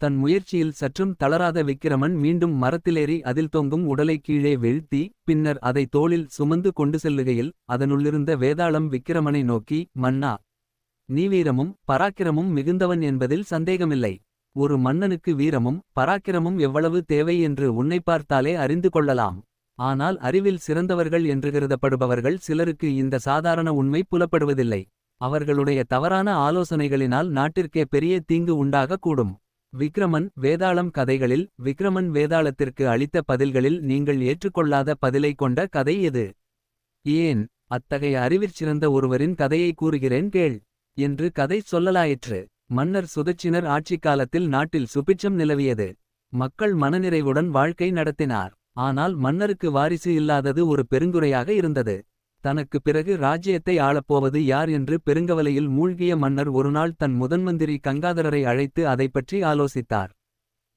தன் முயற்சியில் சற்றும் தளராத விக்கிரமன் மீண்டும் மரத்திலேறி அதில் தொங்கும் உடலை கீழே வீழ்த்தி. பின்னர் அதை தோளில் சுமந்து கொண்டு செல்லுகையில் அதனுள்ளிருந்த வேதாளம் விக்கிரமனை நோக்கி, மன்னா, நீ வீரமும் பராக்கிரமும் மிகுந்தவன் என்பதில் சந்தேகமில்லை. ஒரு மன்னனுக்கு வீரமும் பராக்கிரமும் எவ்வளவு தேவை என்று உன்னை பார்த்தாலே அறிந்து கொள்ளலாம். ஆனால் அறிவில் சிறந்தவர்கள் என்று கருதப்படுபவர்கள் சிலருக்கு இந்த சாதாரண உண்மை புலப்படுவதில்லை. அவர்களுடைய தவறான ஆலோசனைகளினால் நாட்டிற்கே பெரிய தீங்கு உண்டாகக்கூடும். விக்ரமன் வேதாளம் கதைகளில் விக்ரமன் வேதாளத்திற்கு அளித்த பதில்களில் நீங்கள் ஏற்றுக்கொள்ளாத பதிலை கொண்ட கதை எது? ஏன், அத்தகைய அறிவிற்சிறந்த ஒருவரின் கதையை கூறுகிறேன் கேள் என்று கதை சொல்லலாயிற்று. மன்னர் சுதச்சினர் ஆட்சிக்காலத்தில் நாட்டில் சுபிட்சம் நிலவியது. மக்கள் மனநிறைவுடன் வாழ்க்கை நடத்தினார். ஆனால் மன்னருக்கு வாரிசு இல்லாதது ஒரு பெருங்குறையாக இருந்தது. தனக்கு பிறகு ராஜ்யத்தை ஆளப்போவது யார் என்று பெருங்கவலையில் மூழ்கிய மன்னர் ஒருநாள் தன் முதன்மந்திரி கங்காதரரை அழைத்து அதைப்பற்றி ஆலோசித்தார்.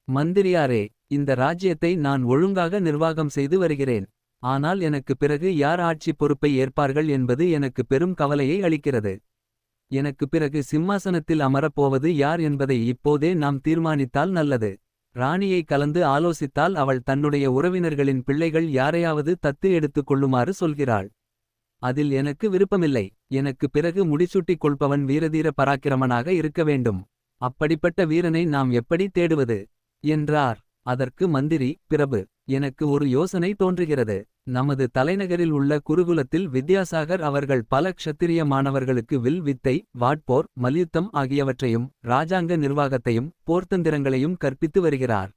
மந்திரியாரே, இந்த ராஜ்யத்தை நான் ஒழுங்காக நிர்வாகம் செய்து வருகிறேன். ஆனால் எனக்கு பிறகு யார் ஆட்சி பொறுப்பை ஏற்பார்கள் என்பது எனக்கு பெரும் கவலையை அளிக்கிறது. எனக்கு பிறகு சிம்மாசனத்தில் அமரப்போவது யார் என்பதை இப்போதே நாம் தீர்மானித்தால் நல்லது. ராணியை கலந்து ஆலோசித்தால் அவள் தன்னுடைய உறவினர்களின் பிள்ளைகள் யாரையாவது தத்து எடுத்துக் கொள்ளுமாறு சொல்கிறாள். அதில் எனக்கு விருப்பமில்லை. எனக்கு பிறகு முடிசூட்டிக் கொள்பவன் வீரதீர பராக்கிரமனாக இருக்க வேண்டும். அப்படிப்பட்ட வீரனை நாம் எப்படி தேடுவது என்றார். அதற்கு மந்திரி, பிரபு, எனக்கு ஒரு யோசனை தோன்றுகிறது. நமது தலைநகரில் உள்ள குருகுலத்தில் வித்யாசாகர் அவர்கள் பல க்ஷத்திரிய மாணவர்களுக்கு வில் வித்தை, வாட்போர், மல்யுத்தம் ஆகியவற்றையும் இராஜாங்க நிர்வாகத்தையும் போர்த்தந்திரங்களையும் கற்பித்து வருகிறார்.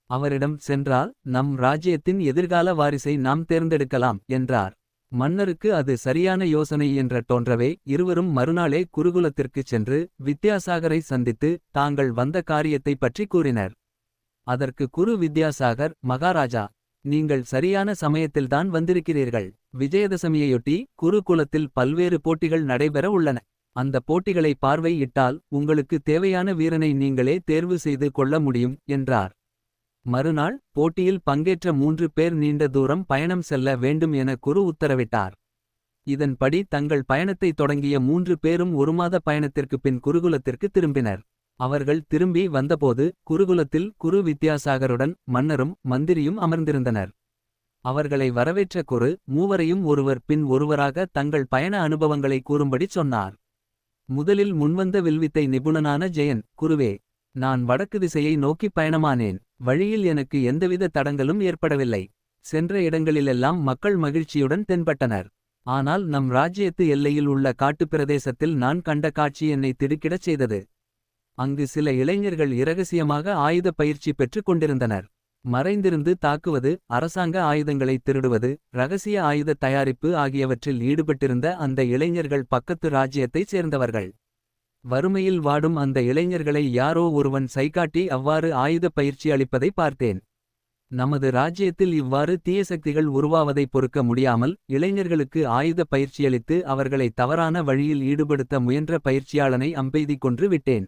அவரிடம் சென்றால் நம் ராஜ்யத்தின் எதிர்கால வாரிசை நாம் தேர்ந்தெடுக்கலாம் என்றார். மன்னருக்கு அது சரியான யோசனை என்ற தோன்றவே இருவரும் மறுநாளே குருகுலத்திற்குச் சென்று வித்யாசாகரை சந்தித்து தாங்கள் வந்த காரியத்தை பற்றி கூறினர். அதற்கு குரு வித்யாசாகர், மகாராஜா, நீங்கள் சரியான சமயத்தில்தான் வந்திருக்கிறீர்கள். விஜயதசமியையொட்டி குருகுலத்தில் பல்வேறு போட்டிகள் நடைபெற உள்ளன. அந்த போட்டிகளை பார்வையிட்டால் உங்களுக்கு தேவையான வீரனை நீங்களே தேர்வு செய்து கொள்ள முடியும் என்றார். மறுநாள் போட்டியில் பங்கேற்ற 3 பேர் நீண்ட தூரம் பயணம் செல்ல வேண்டும் என குரு உத்தரவிட்டார். இதன்படி தங்கள் பயணத்தை தொடங்கிய 3 பேரும் 1 மாத பயணத்திற்குப் பின் குருகுலத்திற்கு திரும்பினர். அவர்கள் திரும்பி வந்தபோது குருகுலத்தில் குரு வித்யாசாகருடன் மன்னரும் மந்திரியும் அமர்ந்திருந்தனர். அவர்களை வரவேற்ற குரு மூவரையும் ஒருவர் பின் ஒருவராக தங்கள் பயண அனுபவங்களை கூறும்படி சொன்னார். முதலில் முன்வந்த வில்வித்தை நிபுணனான ஜெயன், குருவே, நான் வடக்கு திசையை நோக்கி பயணமானேன். வழியில் எனக்கு எந்தவித தடங்களும் ஏற்படவில்லை. சென்ற இடங்களிலெல்லாம் மக்கள் மகிழ்ச்சியுடன் தென்பட்டனர். ஆனால் நம் ராஜ்யத்து எல்லையில் உள்ள காட்டுப் பிரதேசத்தில் நான் கண்ட காட்சி என்னை திடுக்கிடச் செய்தது. அங்கு சில இளைஞர்கள் இரகசியமாக ஆயுத பயிற்சி பெற்றுக் கொண்டிருந்தனர். மறைந்திருந்து தாக்குவது, அரசாங்க ஆயுதங்களை திருடுவது, இரகசிய ஆயுத தயாரிப்பு ஆகியவற்றில் ஈடுபட்டிருந்த அந்த இளைஞர்கள் பக்கத்து ராஜ்யத்தைச் சேர்ந்தவர்கள். வறுமையில் வாடும் அந்த இளைஞர்களை யாரோ ஒருவன் சைகாட்டி அவ்வாறு ஆயுத பயிற்சி அளிப்பதை பார்த்தேன். நமது ராஜ்யத்தில் இவ்வாறு தீய சக்திகள் உருவாவதை பொறுக்க முடியாமல் இளைஞர்களுக்கு ஆயுத பயிற்சியளித்து அவர்களை தவறான வழியில் ஈடுபடுத்த முயன்ற பயிற்சியாளனை அம்பெய்திக் கொன்று விட்டேன்.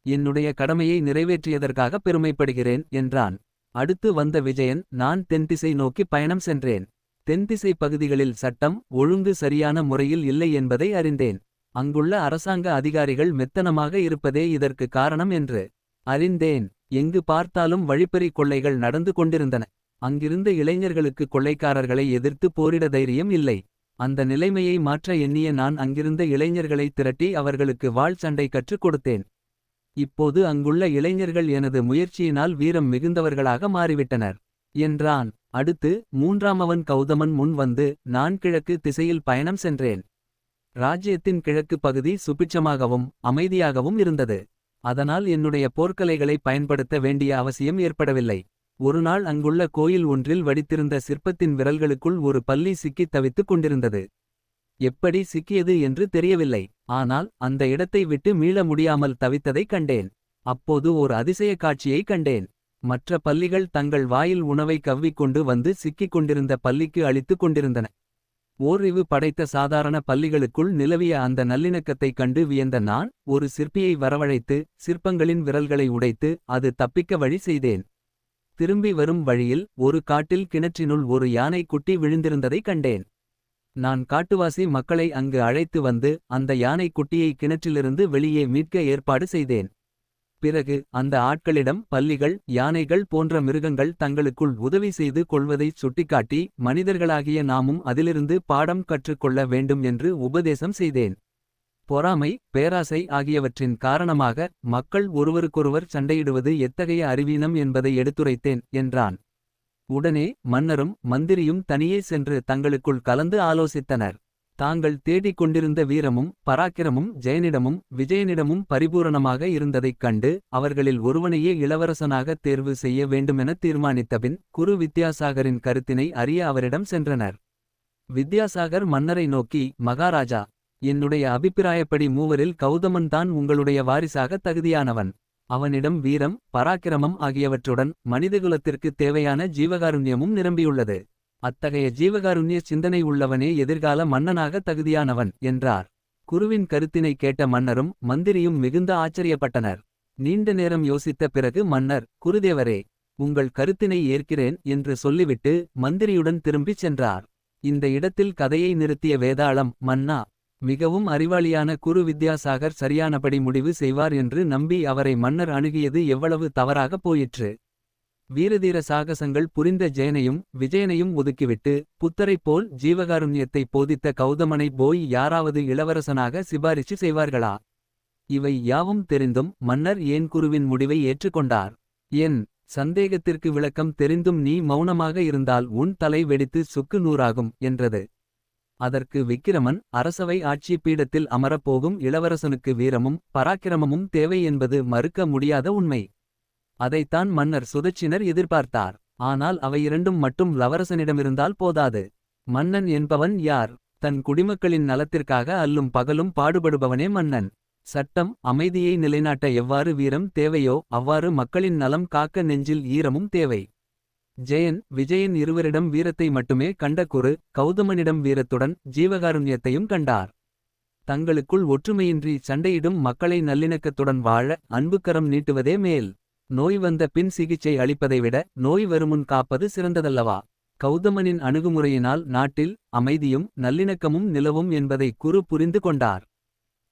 என்னுடைய கடமையை நிறைவேற்றியதற்காக பெருமைப்படுகிறேன் என்றான். அடுத்து வந்த விஜயன், நான் தென்திசை நோக்கி பயணம் சென்றேன். தென்திசை பகுதிகளில் சட்டம் ஒழுங்கு சரியான முறையில் இல்லை என்பதை அறிந்தேன். அங்குள்ள அரசாங்க அதிகாரிகள் மெத்தனமாக இருப்பதே இதற்கு காரணம் என்று அறிந்தேன். எங்கு பார்த்தாலும் வழிப்பறி கொள்ளைகள் நடந்து கொண்டிருந்தன. அங்கிருந்த இளைஞர்களுக்கு கொள்ளைக்காரர்களை எதிர்த்து போரிட தைரியம் இல்லை. அந்த நிலைமையை மாற்ற எண்ணிய நான் அங்கிருந்த இளைஞர்களை திரட்டி அவர்களுக்கு வாள் சண்டை கற்றுக் கொடுத்தேன். இப்போது அங்குள்ள இளைஞர்கள் எனது முயற்சியினால் வீரம் மிகுந்தவர்களாக மாறிவிட்டனர் என்றான். அடுத்து 3ஆமவன் கௌதமன் முன் வந்து, நான் கிழக்கு திசையில் பயணம் சென்றேன். ராஜ்யத்தின் கிழக்கு பகுதி சுபிட்சமாகவும் அமைதியாகவும் இருந்தது. அதனால் என்னுடைய போர்க்கலைகளை பயன்படுத்த வேண்டிய அவசியம் ஏற்படவில்லை. ஒருநாள் அங்குள்ள கோயில் ஒன்றில் வடித்திருந்த சிற்பத்தின் விரல்களுக்குள் ஒரு பல்லி சிக்கித் தவித்துக் கொண்டிருந்தது. எப்படி சிக்கியது என்று தெரியவில்லை. ஆனால் அந்த இடத்தை விட்டு மீள முடியாமல் தவித்ததைக் கண்டேன். அப்போது ஓர் அதிசய காட்சியை கண்டேன். மற்ற பல்லிகள் தங்கள் வாயில் உணவை கவ்விக்கொண்டு வந்து சிக்கிக் கொண்டிருந்த பல்லிக்கு அளித்துக் கொண்டிருந்தன. ஓரிவு படைத்த சாதாரண பல்லிகளுக்குள் நிலவிய அந்த நல்லிணக்கத்தைக் கண்டு வியந்த நான் ஒரு சிற்பியை வரவழைத்து சிற்பங்களின் விரல்களை உடைத்து அது தப்பிக்க வழி செய்தேன். திரும்பி வரும் வழியில் ஒரு காட்டில் கிணற்றினுள் ஒரு யானை குட்டி விழுந்திருந்ததை கண்டேன். நான் காட்டுவாசி மக்களை அங்கு அழைத்து வந்து அந்த யானை குட்டியை கிணற்றிலிருந்து வெளியே மீட்க ஏற்பாடு செய்தேன். பிறகு அந்த ஆட்களிடம் பல்லிகள் யானைகள் போன்ற மிருகங்கள் தங்களுக்குள் உதவி செய்து கொள்வதைச் சுட்டிக்காட்டி மனிதர்களாகிய நாமும் அதிலிருந்து பாடம் கற்றுக்கொள்ள வேண்டும் என்று உபதேசம் செய்தேன். பொறாமை பேராசை ஆகியவற்றின் காரணமாக மக்கள் ஒருவருக்கொருவர் சண்டையிடுவது எத்தகைய அறிவீனம் என்பதை எடுத்துரைத்தேன் என்றான். உடனே மன்னரும் மந்திரியும் தனியே சென்று தங்களுக்குள் கலந்து ஆலோசித்தனர். தாங்கள் தேடிக் கொண்டிருந்த வீரமும் பராக்கிரமும் ஜெயனிடமும் விஜயனிடமும் பரிபூரணமாக இருந்ததைக் கண்டு அவர்களில் ஒருவனையே இளவரசனாகத் தேர்வு செய்ய வேண்டுமென தீர்மானித்தபின் குரு வித்யாசாகரின் கருத்தினை அறிய அவரிடம் சென்றனர். வித்யாசாகர் மன்னரை நோக்கி, மகாராஜா, என்னுடைய அபிப்பிராயப்படி மூவரில் கௌதமன்தான் உங்களுடைய வாரிசாக தகுதியானவன். அவனிடம் வீரம் பராக்கிரமம் ஆகியவற்றுடன் மனிதகுலத்திற்குத் தேவையான ஜீவகாருண்யமும் நிரம்பியுள்ளது. அத்தகைய ஜீவகாருண்ய சிந்தனை உள்ளவனே எதிர்கால மன்னனாக தகுதியானவன் என்றார். குருவின் கருத்தினை கேட்ட மன்னரும் மந்திரியும் மிகுந்த ஆச்சரியப்பட்டனர். நீண்ட நேரம் யோசித்த பிறகு மன்னர், குருதேவரே, உங்கள் கருத்தினை ஏற்கிறேன் என்று சொல்லிவிட்டு மந்திரியுடன் திரும்பிச் சென்றார். இந்த இடத்தில் கதையை நிறுத்திய வேதாளம், மன்னா, மிகவும் அறிவாளியான குரு வித்யாசாகர் சரியானபடி முடிவு செய்வார் என்று நம்பி அவரை மன்னர் அணுகியது எவ்வளவு தவறாகப் போயிற்று. வீரதீர சாகசங்கள் புரிந்த ஜெயனையும் விஜயனையும் ஒதுக்கிவிட்டு புத்தரைப் போல் ஜீவகாருண்யத்தை போதித்த கௌதமனை போய் யாராவது இளவரசனாக சிபாரிசு செய்வார்களா? இவை யாவும் தெரிந்தும் மன்னர் ஏன் குருவின் முடிவை ஏற்றுக்கொண்டார்? என் சந்தேகத்திற்கு விளக்கம் தெரிந்தும் நீ மௌனமாக இருந்தால் உன் தலை வெடித்து சுக்கு நூறாகும் என்றது. அதற்கு விக்கிரமன், அரசவை ஆட்சி பீடத்தில் அமரப்போகும் இளவரசனுக்கு வீரமும் பராக்கிரமமும் தேவை என்பது மறுக்க முடியாத உண்மை. அதைத்தான் மன்னர் சுதட்சிணர் எதிர்பார்த்தார். ஆனால் அவை இரண்டும் மட்டும் இளவரசனிடமிருந்தால் போதாது. மன்னன் என்பவன் யார்? தன் குடிமக்களின் நலத்திற்காக அல்லும் பகலும் பாடுபடுபவனே மன்னன். சட்டம் அமைதியை நிலைநாட்ட எவ்வாறு வீரம் தேவையோ அவ்வாறு மக்களின் நலம் காக்க நெஞ்சில் ஈரமும் தேவை. ஜெயன் விஜயன் இருவரிடம் வீரத்தை மட்டுமே கண்ட குரு கௌதமனிடம் வீரத்துடன் ஜீவகாருண்யத்தையும் கண்டார். தங்களுக்குள் ஒற்றுமையின்றி சண்டையிடும் மக்களை நல்லிணக்கத்துடன் வாழ அன்புக்கரம் நீட்டுவதே மேல். நோய் வந்த பின் சிகிச்சை அளிப்பதை விட நோய் வருமுன் காப்பது சிறந்ததல்லவா? கௌதமனின் அணுகுமுறையினால் நாட்டில் அமைதியும் நல்லிணக்கமும் நிலவும் என்பதை குரு புரிந்து கொண்டார்.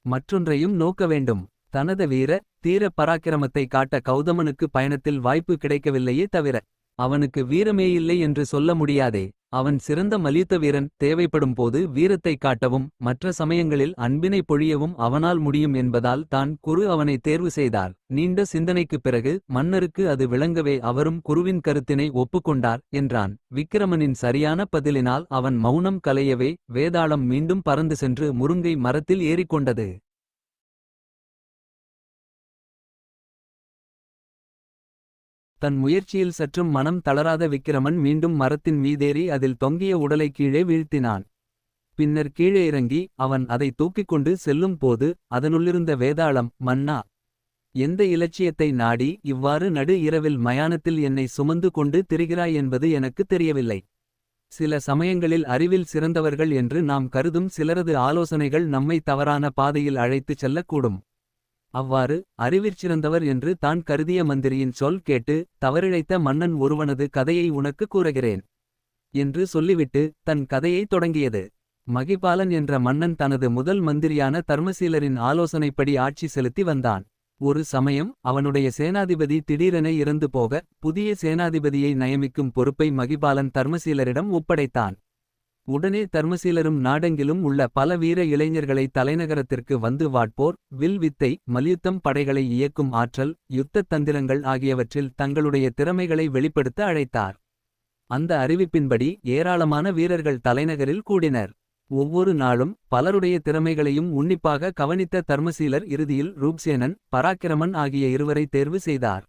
மற்றொன்றையும் நோக்க வேண்டும். தனது வீர தீர பராக்கிரமத்தை காட்ட கௌதமனுக்கு பயணத்தில் வாய்ப்பு கிடைக்கவில்லையே தவிர அவனுக்கு வீரமேயில்லை என்று சொல்ல முடியாதே. அவன் சிறந்த மல்யுத்த வீரன். தேவைப்படும் போது வீரத்தை காட்டவும் மற்ற சமயங்களில் அன்பினை பொழியவும் அவனால் முடியும் என்பதால் தான் குரு அவனை தேர்வு செய்தார். நீண்ட சிந்தனைக்குப் பிறகு மன்னருக்கு அது விளங்கவே அவரும் குருவின் கருத்தினை ஒப்புக்கொண்டார் என்றான். விக்கிரமனின் சரியான பதிலினால் அவன் மௌனம் கலையவே வேதாளம் மீண்டும் பறந்து சென்று முருங்கை மரத்தில் ஏறிக்கொண்டது. தன் முயற்சியில் சற்றும் மனம் தளராத விக்கிரமன் மீண்டும் மரத்தின் மீதேறி அதில் தொங்கிய உடலை கீழே வீழ்த்தினான். பின்னர் கீழே இறங்கி அவன் அதை தூக்கிக் கொண்டு செல்லும் போது அதனுள்ளிருந்த வேதாளம், மன்னா, எந்த இலட்சியத்தை நாடி இவ்வாறு நடு இரவில் மயானத்தில் என்னை சுமந்து கொண்டு திரிகிறாய் என்பது எனக்கு தெரியவில்லை. சில சமயங்களில் அறிவில் சிறந்தவர்கள் என்று நாம் கருதும் சிலரது ஆலோசனைகள் நம்மை தவறான பாதையில் அழைத்துச் செல்லக்கூடும். அவ்வாறு அறிவிற்சிறந்தவர் என்று தான் கருதிய மந்திரியின் சொல் கேட்டு தவறிழைத்த மன்னன் ஒருவனது கதையை உனக்கு கூறுகிறேன் என்று சொல்லிவிட்டு தன் கதையை தொடங்கியது. மகிபாலன் என்ற மன்னன் தனது முதல் மந்திரியான தர்மசீலரின் ஆலோசனைப்படி ஆட்சி செலுத்தி வந்தான். ஒரு சமயம் அவனுடைய சேனாதிபதி திடீரென இறந்து போக புதிய சேனாதிபதியை நியமிக்கும் பொறுப்பை மகிபாலன் தர்மசீலரிடம் ஒப்படைத்தான். உடனே தர்மசீலரும் நாடெங்கிலும் உள்ள பல வீர இளைஞர்களை தலைநகரத்திற்கு வந்து வாட்போர் வில் வித்தை மல்யுத்தம் படைகளை இயக்கும் ஆற்றல் யுத்தத் தந்திரங்கள் ஆகியவற்றில் தங்களுடைய திறமைகளை வெளிப்படுத்த அழைத்தார். அந்த அறிவிப்பின்படி ஏராளமான வீரர்கள் தலைநகரில் கூடினர். ஒவ்வொரு நாளும் பலருடைய திறமைகளையும் உன்னிப்பாக கவனித்த தர்மசீலர் இறுதியில் ரூப்சேனன் பராக்கிரமன் ஆகிய இருவரை தேர்வு செய்தார்.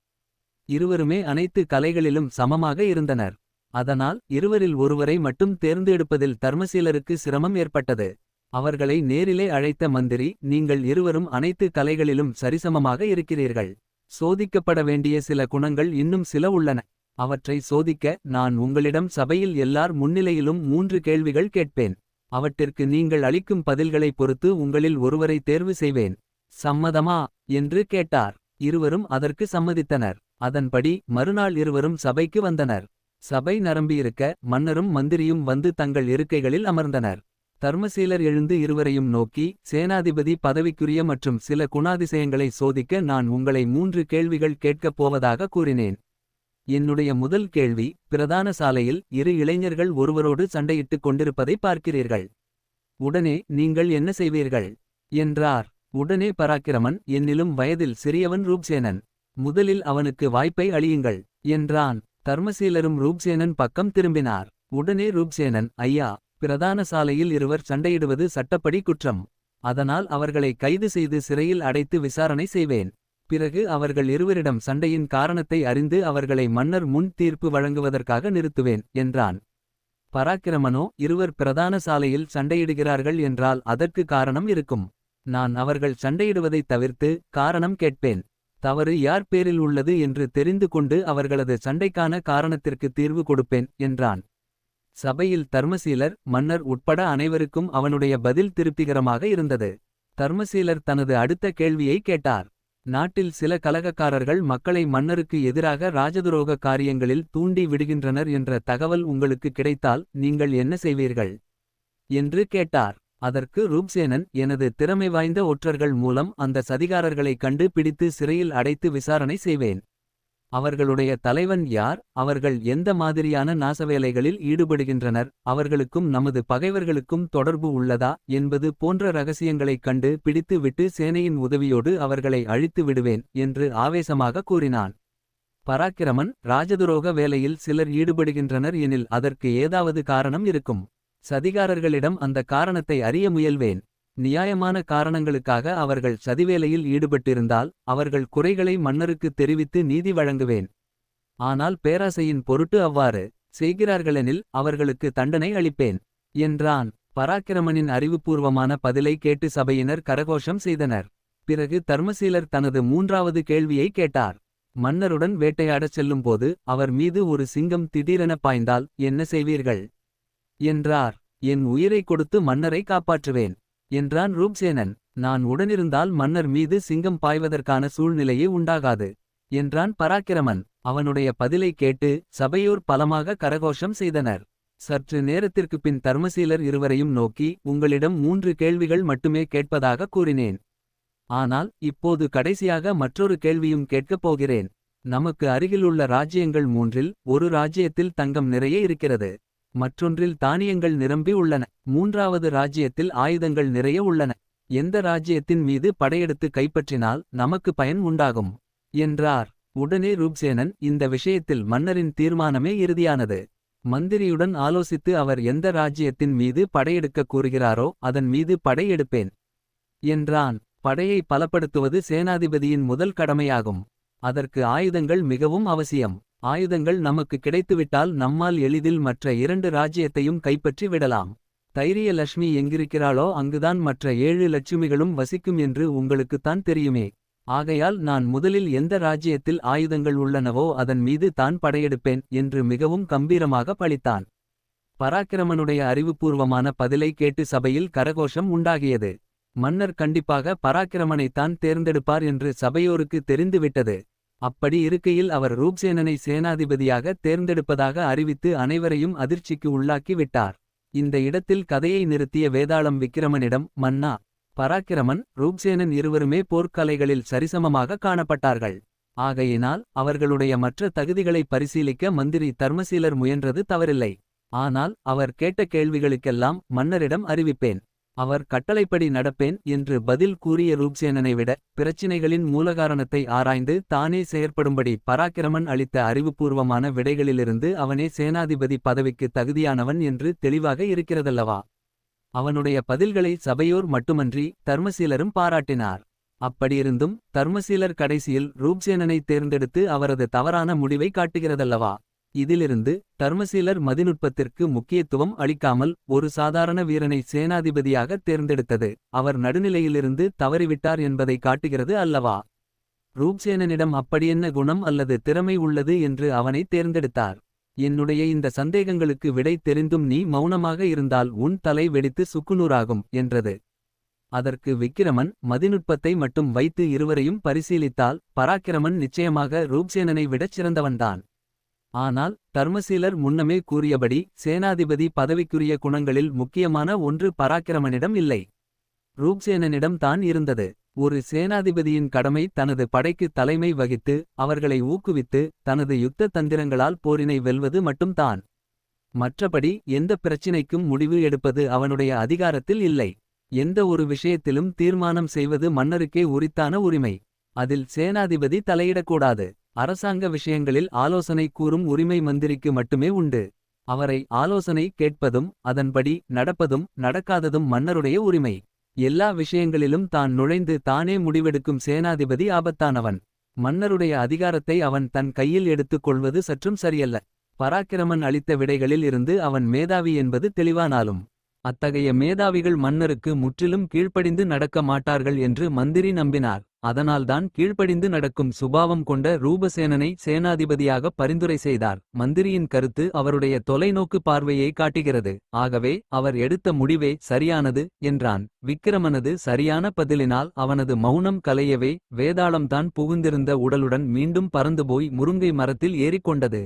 இருவருமே அனைத்து கலைகளிலும் சமமாக இருந்தனர். அதனால் இருவரில் ஒருவரை மட்டும் தேர்ந்தெடுப்பதில் தர்மசீலருக்கு சிரமம் ஏற்பட்டது. அவர்களை நேரிலே அழைத்த மந்திரி, நீங்கள் இருவரும் அனைத்து கலைகளிலும் சரிசமமாக இருக்கிறீர்கள். சோதிக்கப்பட வேண்டிய சில குணங்கள் இன்னும் சில உள்ளன. அவற்றை சோதிக்க நான் உங்களிடம் சபையில் எல்லார் முன்னிலையிலும் 3 கேள்விகள் கேட்பேன். அவற்றிற்கு நீங்கள் அளிக்கும் பதில்களை பொறுத்து உங்களில் ஒருவரை தேர்வு செய்வேன். சம்மதமா என்று கேட்டார். இருவரும் அதற்கு சம்மதித்தனர். அதன்படி மறுநாள் இருவரும் சபைக்கு வந்தனர். சபை நரம்பியிருக்க மன்னரும் மந்திரியும் வந்து தங்கள் இருக்கைகளில் அமர்ந்தனர். தர்மசீலர் எழுந்து இருவரையும் நோக்கி, சேனாதிபதி பதவிக்குரிய மற்றும் சில குணாதிசயங்களை சோதிக்க நான் உங்களை 3 கேள்விகள் கேட்கப் போவதாக கூறினேன். என்னுடைய முதல் கேள்வி, பிரதான சாலையில் 2 இளைஞர்கள் ஒருவரோடு சண்டையிட்டுக் கொண்டிருப்பதை பார்க்கிறீர்கள். உடனே நீங்கள் என்ன செய்வீர்கள் என்றார். உடனே பராக்கிரமன், என்னிலும் வயதில் சிறியவன் ரூப்சேனன். முதலில் அவனுக்கு வாய்ப்பை அளியுங்கள் என்றான். தர்மசீலரும் ரூப்சேனன் பக்கம் திரும்பினார். உடனே ரூப்சேனன், ஐயா, பிரதான சாலையில் இருவர் சண்டையிடுவது சட்டப்படி குற்றம். அதனால் அவர்களை கைது செய்து சிறையில் அடைத்து விசாரணை செய்வேன். பிறகு அவர்கள் இருவரிடம் சண்டையின் காரணத்தை அறிந்து அவர்களை மன்னர் முன் தீர்ப்பு வழங்குவதற்காக நிறுத்துவேன் என்றான். பராக்கிரமனோ, இருவர் பிரதான சாலையில் சண்டையிடுகிறார்கள் என்றால் அதற்கு காரணம் இருக்கும். நான் அவர்கள் சண்டையிடுவதைத் தவிர்த்து காரணம் கேட்பேன். தவறு யார் பேரில் உள்ளது என்று தெரிந்து கொண்டு அவர்களது சண்டைக்கான காரணத்திற்கு தீர்வு கொடுப்பேன் என்றான். சபையில் தர்மசீலர், மன்னர் உட்பட அனைவருக்கும் அவனுடைய பதில் திருப்திகரமாக இருந்தது. தர்மசீலர் தனது அடுத்த கேள்வியை கேட்டார். நாட்டில் சில கலகக்காரர்கள் மக்களை மன்னருக்கு எதிராக ராஜதுரோக காரியங்களில் தூண்டி விடுகின்றனர் என்ற தகவல் உங்களுக்கு கிடைத்தால் நீங்கள் என்ன செய்வீர்கள் என்று கேட்டார். அதற்கு ரூப்சேனன், எனது திறமை வாய்ந்த ஒற்றர்கள் மூலம் அந்த சதிகாரர்களை கண்டு பிடித்து சிறையில் அடைத்து விசாரணை செய்வேன். அவர்களுடைய தலைவன் யார், அவர்கள் எந்த மாதிரியான நாசவேலைகளில் ஈடுபடுகின்றனர், அவர்களுக்கும் நமது பகைவர்களுக்கும் தொடர்பு உள்ளதா என்பது போன்ற ரகசியங்களைக் கண்டு பிடித்து விட்டு சேனையின் உதவியோடு அவர்களை அழித்து விடுவேன் என்று ஆவேசமாக கூறினான். பராக்கிரமன், ராஜதுரோக வேலையில் சிலர் ஈடுபடுகின்றனர் எனில் அதற்கு ஏதாவது காரணம் இருக்கும். சதிகாரர்களிடம் அந்த காரணத்தை அறிய முயல்வேன். நியாயமான காரணங்களுக்காக அவர்கள் சதிவேலையில் ஈடுபட்டிருந்தால் அவர்கள் குறைகளை மன்னருக்கு தெரிவித்து நீதி வழங்குவேன். ஆனால் பேராசையின் பொருட்டு அவ்வாறு செய்கிறார்களெனில் அவர்களுக்கு தண்டனை அளிப்பேன் என்றான். பராக்கிரமனின் அறிவுபூர்வமான பதிலை கேட்டு சபையினர் கரகோஷம் செய்தனர். பிறகு தர்மசீலர் தனது 3வது கேள்வியை கேட்டார். மன்னருடன் வேட்டையாடச் செல்லும்போது அவர் மீது ஒரு சிங்கம் திடீரென பாய்ந்தால் என்ன செய்வீர்கள் என்றார். என் உயிரை கொடுத்து மன்னரை காப்பாற்றுவேன் என்றான் ரூப்சேனன். நான் உடனிருந்தால் மன்னர் மீது சிங்கம் பாய்வதற்கான சூழ்நிலையே உண்டாகாது என்றான் பராக்கிரமன். அவனுடைய பதிலை கேட்டு சபையோர் பலமாக கரகோஷம் செய்தனர். சற்று நேரத்திற்குப் பின் தர்மசீலர் இருவரையும் நோக்கி, உங்களிடம் 3 கேள்விகள் மட்டுமே கேட்பதாக கூறினேன். ஆனால் இப்போது கடைசியாக மற்றொரு கேள்வியும் கேட்கப் போகிறேன். நமக்கு அருகிலுள்ள ராஜ்யங்கள் 3இல் ஒரு ராஜ்யத்தில் தங்கம் நிறைய இருக்கிறது. மற்றொன்றில் தானியங்கள் நிரம்பி உள்ளன. 3வது ராஜ்யத்தில் ஆயுதங்கள் நிறைய உள்ளன. எந்த ராஜ்யத்தின் மீது படையெடுத்து கைப்பற்றினால் நமக்கு பயன் உண்டாகும் என்றார். உடனே ரூப்சேனன், இந்த விஷயத்தில் மன்னரின் தீர்மானமே இறுதியானது. மந்திரியுடன் ஆலோசித்து அவர் எந்த ராஜ்யத்தின் மீது படையெடுக்க கூறுகிறாரோ அதன் மீது படையெடுப்பேன் என்றான். படையை பலப்படுத்துவது சேனாதிபதியின் முதல் கடமையாகும். அதற்கு ஆயுதங்கள் மிகவும் அவசியம். ஆயுதங்கள் நமக்கு கிடைத்துவிட்டால் நம்மால் எளிதில் மற்ற 2 ராஜ்யத்தையும் கைப்பற்றி விடலாம். தைரிய லட்சுமி எங்கிருக்கிறாளோ அங்குதான் மற்ற 7 லட்சுமிகளும் வசிக்கும் என்று உங்களுக்குத்தான் தெரியுமே. ஆகையால் நான் முதலில் எந்த ராஜ்யத்தில் ஆயுதங்கள் உள்ளனவோ அதன் மீது தான் படையெடுப்பேன் என்று மிகவும் கம்பீரமாக பழித்தான். பராக்கிரமனுடைய அறிவுபூர்வமான பதிலை கேட்டு சபையில் கரகோஷம் உண்டாகியது. மன்னர் கண்டிப்பாக பராக்கிரமனைத்தான் தேர்ந்தெடுப்பார் என்று சபையோருக்கு தெரிந்துவிட்டது. அப்படி இருக்கையில் அவர் ரூப்சேனனை சேனாதிபதியாக தேர்ந்தெடுப்பதாக அறிவித்து அனைவரையும் அதிர்ச்சிக்கு உள்ளாக்கி விட்டார். இந்த இடத்தில் கதையை நிறுத்திய வேதாளம் விக்கிரமனிடம், மன்னா, பராக்கிரமன், ரூப்சேனன் இருவருமே போர்க்கலைகளில் சரிசமமாக காணப்பட்டார்கள். ஆகையினால் அவர்களுடைய மற்ற தகுதிகளை பரிசீலிக்க மந்திரி தர்மசீலர் முயன்றது தவறில்லை. ஆனால் அவர் கேட்ட கேள்விகளுக்கெல்லாம் மன்னரிடம் அறிவிப்பேன். அவர் கட்டளைப்படி நடப்பேன் என்று பதில் கூறிய ரூப்சேனனை விட பிரச்சினைகளின் மூலகாரணத்தை ஆராய்ந்து தானே செயற்படும்படி பராக்கிரமன் அளித்த அறிவுபூர்வமான விடைகளிலிருந்து அவனே சேனாதிபதி பதவிக்கு தகுதியானவன் என்று தெளிவாக இருக்கிறதல்லவா. அவனுடைய பதில்களை சபையோர் மட்டுமன்றி தர்மசீலரும் பாராட்டினார். அப்படியிருந்தும் தர்மசீலர் கடைசியில் ரூப்சேனனை தேர்ந்தெடுத்து அவரது தவறான முடிவை காட்டுகிறதல்லவா. இதிலிருந்து தர்மசீலர் மதிநுட்பத்திற்கு முக்கியத்துவம் அளிக்காமல் ஒரு சாதாரண வீரனை சேனாதிபதியாக தேர்ந்தெடுத்தது அவர் நடுநிலையிலிருந்து தவறிவிட்டார் என்பதை காட்டுகிறது அல்லவா. ரூப்சேனனிடம் அப்படியென்ன குணம் அல்லது திறமை உள்ளது என்று அவனை தேர்ந்தெடுத்தார். என்னுடைய இந்த சந்தேகங்களுக்கு விடை தெரிந்தும் நீ மௌனமாக இருந்தால் உன் தலை வெடித்து சுக்குநூறாகும் என்றது. அதற்கு விக்கிரமன், மதிநுட்பத்தை மட்டும் வைத்து இருவரையும் பரிசீலித்தால் பராக்கிரமன் நிச்சயமாக ரூப்சேனனை விடச் சிறந்தவன்தான். ஆனால் தர்மசீலர் முன்னமே கூறியபடி சேனாதிபதி பதவிக்குரிய குணங்களில் முக்கியமான ஒன்று பராக்கிரமனிடம் இல்லை. ரூப்சேனனிடம் தான் இருந்தது. ஒரு சேனாதிபதியின் கடமை தனது படைக்கு தலைமை வகித்து அவர்களை ஊக்குவித்து தனது யுத்த தந்திரங்களால் போரினை வெல்வது மட்டும்தான். மற்றபடி எந்த பிரச்சினைக்கும் முடிவு எடுப்பது அவனுடைய அதிகாரத்தில் இல்லை. எந்த ஒரு விஷயத்திலும் தீர்மானம் செய்வது மன்னருக்கே உரித்தான உரிமை. அதில் சேனாதிபதி தலையிடக்கூடாது. அரசாங்க விஷயங்களில் ஆலோசனை கூறும் உரிமை மந்திரிக்கு மட்டுமே உண்டு. அவரை ஆலோசனை கேட்பதும் அதன்படி நடப்பதும் நடக்காததும் மன்னருடைய உரிமை. எல்லா விஷயங்களிலும் தான் நுழைந்து தானே முடிவெடுக்கும் சேனாதிபதி ஆபத்தானவன். மன்னருடைய அதிகாரத்தை அவன் தன் கையில் எடுத்துக் கொள்வது சற்றும் சரியல்ல. பராக்கிரமன் அளித்த விடைகளில் இருந்து அவன் மேதாவி என்பது தெளிவானாலும் அத்தகைய மேதாவிகள் மன்னருக்கு முற்றிலும் கீழ்ப்படிந்து நடக்க மாட்டார்கள் என்று மந்திரி நம்பினார். அதனால்தான் கீழ்ப்படிந்து நடக்கும் சுபாவம் கொண்ட ரூபசேனனை சேனாதிபதியாக பரிந்துரை செய்தார். மந்திரியின் கருத்து அவருடைய தொலைநோக்கு பார்வையை காட்டுகிறது. ஆகவே அவர் எடுத்த முடிவே சரியானது என்றான். விக்கிரமனது சரியான பதிலினால் அவனது மௌனம் கலையவே வேதாளம்தான் புகுந்திருந்த உடலுடன் மீண்டும் பறந்துபோய் முருங்கை மரத்தில் ஏறிக்கொண்டது.